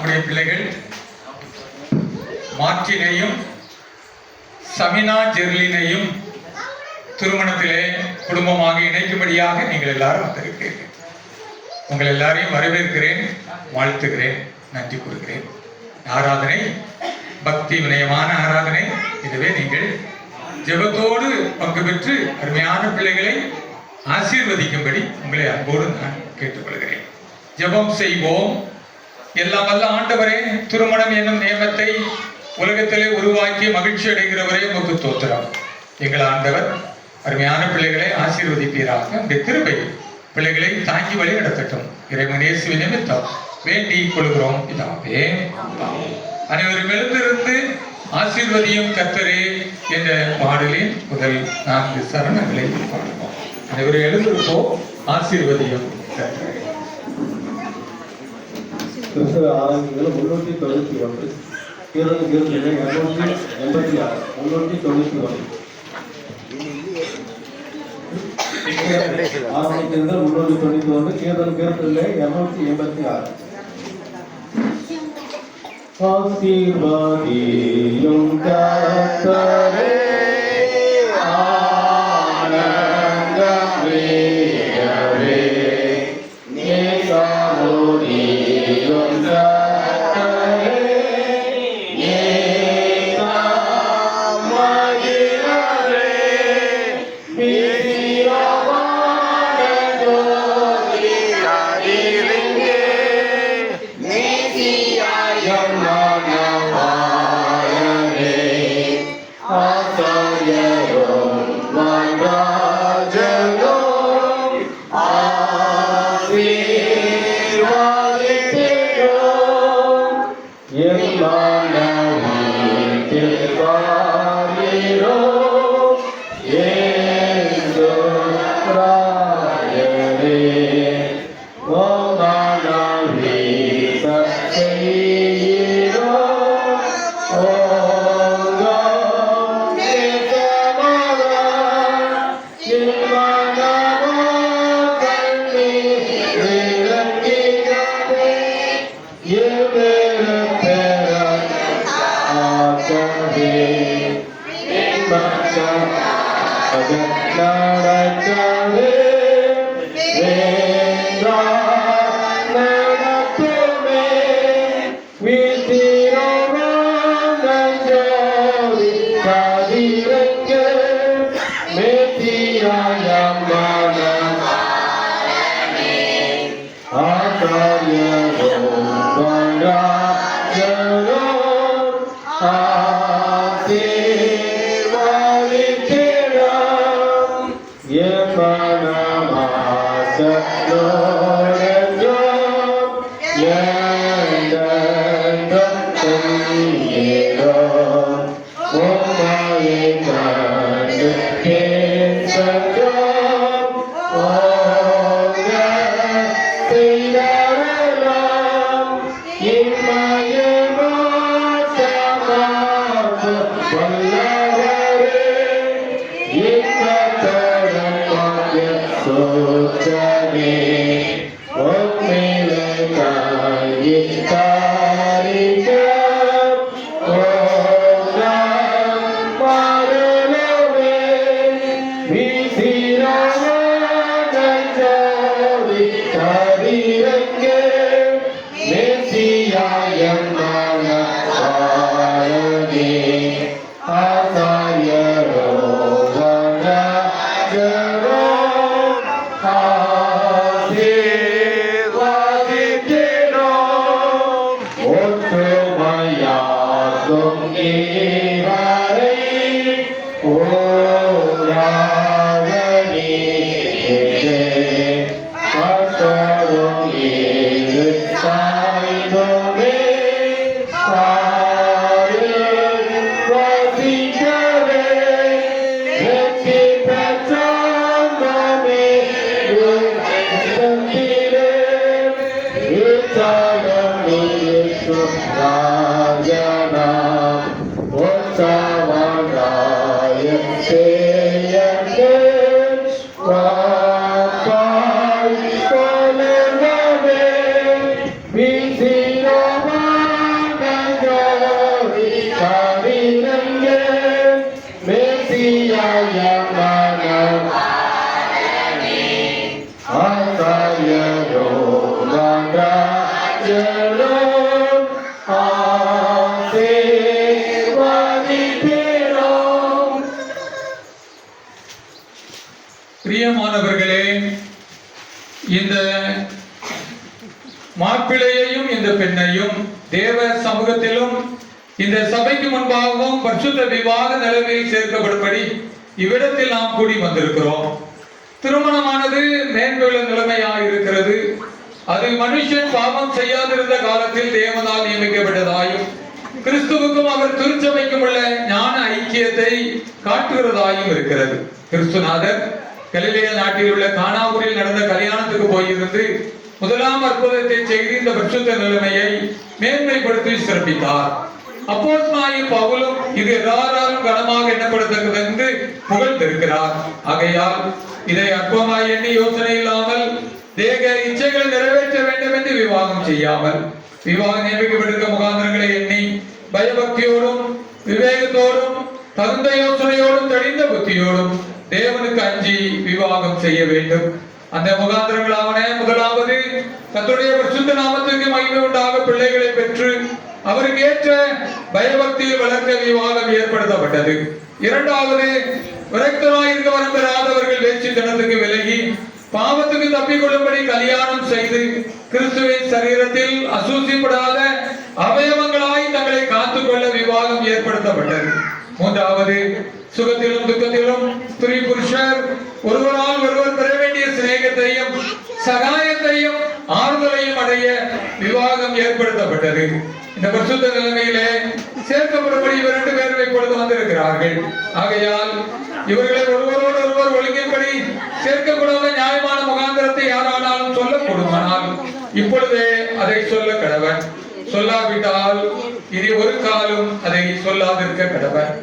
நம்முடைய பிள்ளைகள் மார்டினையும் சமினா ஜெர்லினையும் திருமணத்திலே குடும்பமாக இணைக்கும்படியாக நீங்கள் எல்லாரும் வந்திருக்கிறீர்கள். உங்கள் எல்லாரையும் வரவேற்கிறேன், வாழ்த்துகிறேன், நன்றி கூறுகிறேன். ஆராதனை பக்தி வினயமான ஆராதனை. இதுவே நீங்கள் ஜெபத்தோடு பங்கு பெற்று அருமையான பிள்ளைகளை ஆசீர்வதிக்கும்படி உங்களை அன்போடு நான் கேட்டுக்கொள்கிறேன். ஜெபம் செய்வோம். எல்லாம் வல்ல ஆண்டவரே, திருமணம் என்னும் நியமத்தை உலகத்திலே உருவாக்கி மகிழ்ச்சி அடைகிறவரே உமக்கு தோத்திரம். எங்கள் ஆண்டவர் அருமையான பிள்ளைகளை ஆசீர்வதிப்பீராக. இந்த கிருபை பிள்ளைகளை தாங்கி வழி நடத்தட்டும். இறைவன் இயேசுவின் நிமித்தம் வேண்டிக் கொள்கிறோம் பிதாவே. அனைவரும் எழுந்திருந்து ஆசீர்வதியும் கர்த்தரே என்ற பாடலின் முதல் 4 சரணங்களை பாடுவோம். அனைவரும் எழுந்திருப்போம். ஆசீர்வதியும் கர்த்தரே. கிறிஸ்தவ ஆராய்ச்சிகள் 391 கீர்த்தனை 286 391 ஆரம்பிக்கிறது 391 கீர்த்தனை 286. ஆசீர்வதியும் கர்த்தரே ஆனந்தமேயவே நேசமுடியும் கர்த்தரே நேசமகிழரே பிரியமான ஜோதி கதிரிங்கே நேசியாயம் Be ராஜனும் ஆசீர்வதிப்பீரும். பிரியமானவர்களே, இந்த மாப்பிள்ளையையும் இந்த பெண்ணையும் தேவ சமூகத்திலும் இந்த சபைக்கு முன்பாகவும் பரிசுத்த விவாக நிலைமையில் சேர்க்கப்படும்படி இவ்விடத்தில் நாம் கூடி வந்திருக்கிறோம். திருமணமானது மேன்மையுள்ள நிலைமையாக இருக்கிறது. அது மனுஷன் பாவம் செய்யாதிருந்த காலத்தில் தேவனால் நியமிக்கப்பட்டதாயும் கிறிஸ்துவுக்கும் அவர் திருச்சபைக்கும் உள்ள ஞான ஐக்கியத்தை காட்டுகிறதாயும் இருக்கிறது. கிறிஸ்துநாதர் கலிலேய நாட்டில் உள்ள கானாவூரில் நடந்த கல்யாணத்துக்கு போயிருந்து முதலாம் அற்புதத்தை செய்து இந்த பரிசுத்த நிலைமையை மேன்மைப்படுத்தி சிறப்பித்தார். அப்போஸ்தலனாகிய பவுலும் இது எல்லாராலும் கனமாக எண்ணப்படத்தக்கது என்று புகழ்ந்திருக்கிறார். ஆகையால் இதை அற்பமாய் எண்ணி யோசனை இல்லாமல் தேக இச்சைகளை நிறைவேற்ற வேண்டும் என்று விவாகம் செய்யாமல் விவாகம் நியமிக்கப்பட்டிருக்க முகாந்திரங்களை எண்ணி பயபக்தியோடும் விவேகத்தோடும் தகுந்த யோசனையோடும் தெளிந்த புத்தியோடும் தேவனுக்கு அஞ்சி விவாகம் செய்ய வேண்டும். அந்த முகாந்திரங்களாவன முதலாவது கர்த்தருடைய பரிசுத்த நாமத்துக்கு மகிமை உண்டாக பிள்ளைகளை பெற்று அவருக்கு ஏற்ற பயபக்தியில் வளர்க்க விவாகம் ஏற்படுத்தப்பட்டது. இரண்டாவது விரக்தராய் இருக்க வரம் பெறாதவர்கள் வேட்சித்தனத்துக்கு விலகி பாவத்துக்கு தப்பிக்கொள்ளும்படி கல்யாணம் செய்து கிறிஸ்துவின் சரீரத்தில் அசூசிப்படாத அவயவங்களாய் தங்களை காத்துக்கொள்ள விவாகம் ஏற்படுத்தப்பட்டது. மூன்றாவது சுகத்திலும் துக்கத்திலும் ஸ்திரீ புருஷர் ஒருவரால் ஒருவர் பெற வேண்டிய சிநேகத்தையும் சகாயத்தையும் ஆறுதலையும் அடைய விவாகம் ஏற்படுத்தப்பட்டது. இந்த பரிசுத்த நிலைமையிலே சேர்க்கப்படும்படி இவர் 2 பேரும் இப்பொழுது வந்திருக்கிறார்கள். ஆகையால் இவர்களை ஒருவரோடு ஒருவர் ஒழுங்கின்படி சேர்க்கக்கூடாத நியாயமான முகாந்திரத்தை யாரானாலும் சொல்லக்கூடுமானால் இப்பொழுதே அதை சொல்ல கடவன். சொல்லாவிட்டால் இனி ஒரு காலம் அதை சொல்லாதிருக்க கடவன்.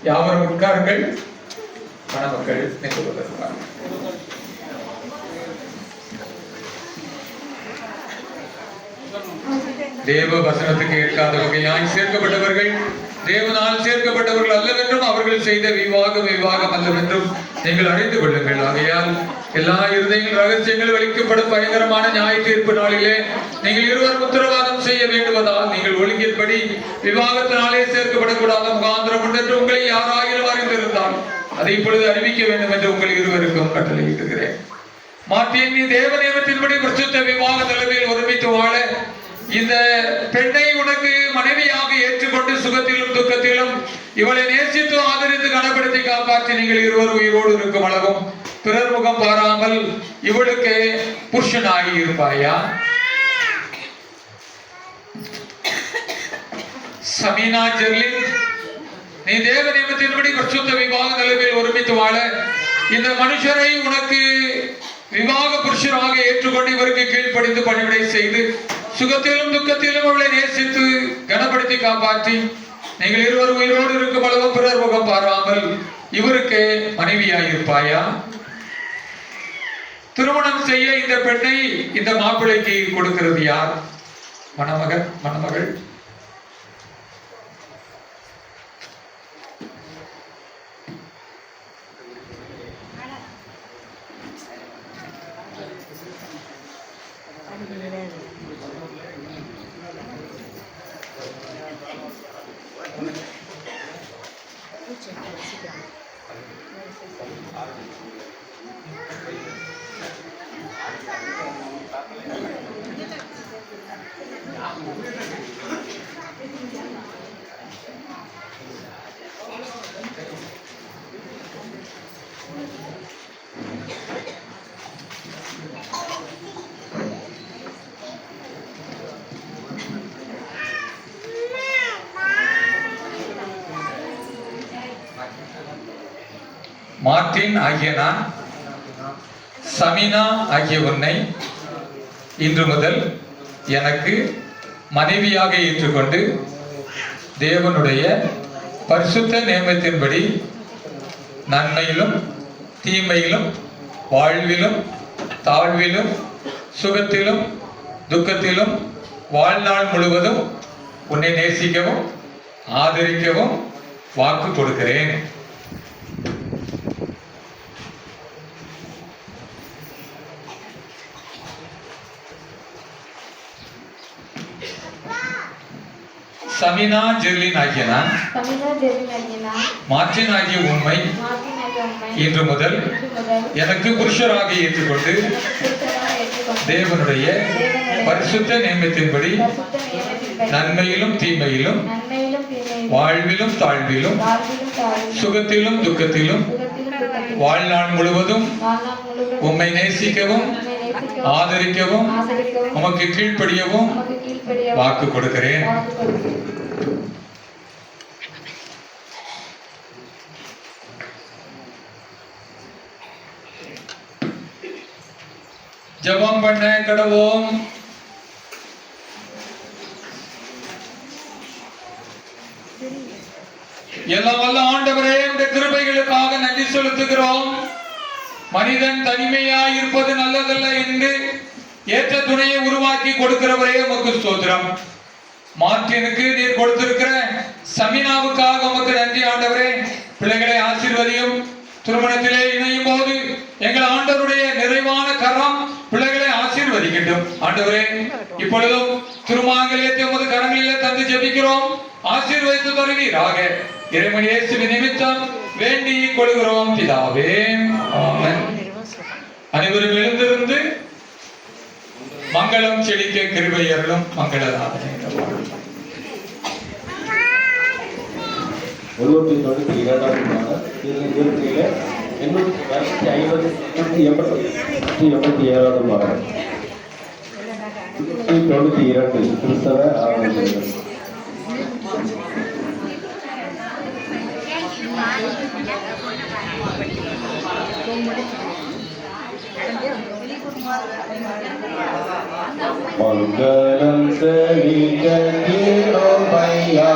யாவரும் உட்காருங்கள். மணமக்கள் நின்று கொண்டிருக்கிறார்கள். தேவ வசனத்துக்கு ஏற்காத வகையாய் சேர்க்கப்பட்டவர்கள் தேவனால் சேர்க்கப்பட்டவர்கள் அல்லவென்றும் அவர்கள் செய்த விவாகம் அல்லவென்றும் நீங்கள் அறிந்து கொள்ளுங்கள். ஆகையால் எல்லா இருதயங்கள் ரகசியங்கள் வெளிக்கப்படும் பயங்கரமான நியாய தீர்ப்பு நாளிலே நீங்கள் இருவர் உத்தரவாதம் செய்ய வேண்டுவதால் நீங்கள் ஒழுங்கின்படி விவாகத்தினாலே சேர்க்கப்படக்கூடாத முகாந்திரம் உண்டென்று உங்களை யாராயிரம் அறிந்திருந்தால் அதை இப்பொழுது அறிவிக்க வேண்டும் என்று உங்கள் இருவருக்கும் கட்டளையிடுகிறேன். மார்ட்டின், நீ தேவ நியமத்தின்படி பரிசுத்த விவாக நிலைமையில் ஒருமித்து வாழ இந்த பெண்ணை உனக்கு மனைவியாக ஏற்றுக்கொண்டு சுகத்திலும் துக்கத்திலும் இவளை நேசித்து ஆதரித்து கனப்படுத்தி காப்பாற்றி நீங்கள் இருவர் உயிரோடு இருக்கும் அளவும் பிறர் முகம் பாராமல் இவளுக்கு புருஷனாகி இருப்பாயா? சமீனா ஜெர்லின், நீ தேவ நியமத்தின்படி பரிசுத்த விவாக நிலைமையில் ஒருமித்து வாழ இந்த மனுஷரை உனக்கு விவாக புருஷராக ஏற்றுக்கொண்டு இவருக்கு கீழ்ப்படிந்து பணிவிடை செய்து சுகத்திலும் துக்கத்திலும் அவளை நேசித்து கனப்படுத்தி காப்பாற்றி நீங்கள் இருவர் உயிரோடு இருக்கும் அளவு பிறர் முகம் பாராமல் இவருக்கு மனைவியாயிருப்பாயா? திருமணம் செய்ய இந்த பெண்ணை இந்த மாப்பிள்ளைக்கு கொடுக்கிறது யார்? மணமகன், மணமகள். மார்ட்டின் ஆகிய நான், சமீனா ஆகிய உன்னை இன்று முதல் எனக்கு மனைவியாக ஏற்றுக்கொண்டு தேவனுடைய பரிசுத்த நியமத்தின்படி நன்மையிலும் தீமையிலும் வாழ்விலும் தாழ்விலும் சுகத்திலும் துக்கத்திலும் வாழ்நாள் முழுவதும் உன்னை நேசிக்கவும் ஆதரிக்கவும் வாக்கு கொடுக்கிறேன். சமினா ஜெர்லின் ஆகிய நான் மார்டின் ஆகிய உண்மை இன்று முதல் எனக்கு புருஷராக ஏற்றுக்கொண்டு தேவனுடைய பரிசுத்த நியமத்தின்படி நன்மையிலும் தீமையிலும் வாழ்விலும் தாழ்விலும் சுகத்திலும் துக்கத்திலும் வாழ்நாள் முழுவதும் உம்மை நேசிக்கவும் ஆதரிக்கவும் உமக்கு கீழ்ப்படியவும் வாக்கு கொடுக்கிறேன். ஜெபம் பண்ண கடவோம். எல்லாம் வல்ல ஆண்டவரே, உம்முடைய கிருபைகளுக்காக நன்றி செலுத்துகிறோம். மனிதன் தனிமையாய் இருப்பது நல்லதல்ல என்று ஏற்ற துணையை உருவாக்கி கொடுக்கிறவரே உமக்கு ஸ்தோத்திரம். மார்ட்டினுக்கு நீர் கொடுத்திருக்கிற சமினாவுக்காக உமக்கு நன்றி ஆண்டவரே. பிள்ளைகளை ஆசீர்வதியும். திருமணத்திலே இணையும் போது எங்கள் ஆண்டவருடைய நிறைவான கரம் பிள்ளைகளை ஆசீர்வதிக்கட்டும் ஆண்டவரே. இப்பொழுதும் திருமாங்கல்யத்தை உமது கரங்களிலே தந்து ஜெபிக்கிறோம். ஆசீர்வதித்து தருவீராக. இறைமணி இயேசுவின் நிமித்தம் வேண்டி கொள்கிறோம் பிதாவே, ஆமென். அனைவரும் எழுந்திருந்து மங்களம் செழிக்க கிருபை அருளும். மங்களநாதனே. 857 பாடல். 192 கிறிஸ்தவ ஆராதனைகள். மங்களம் செழிக்க கிருபையா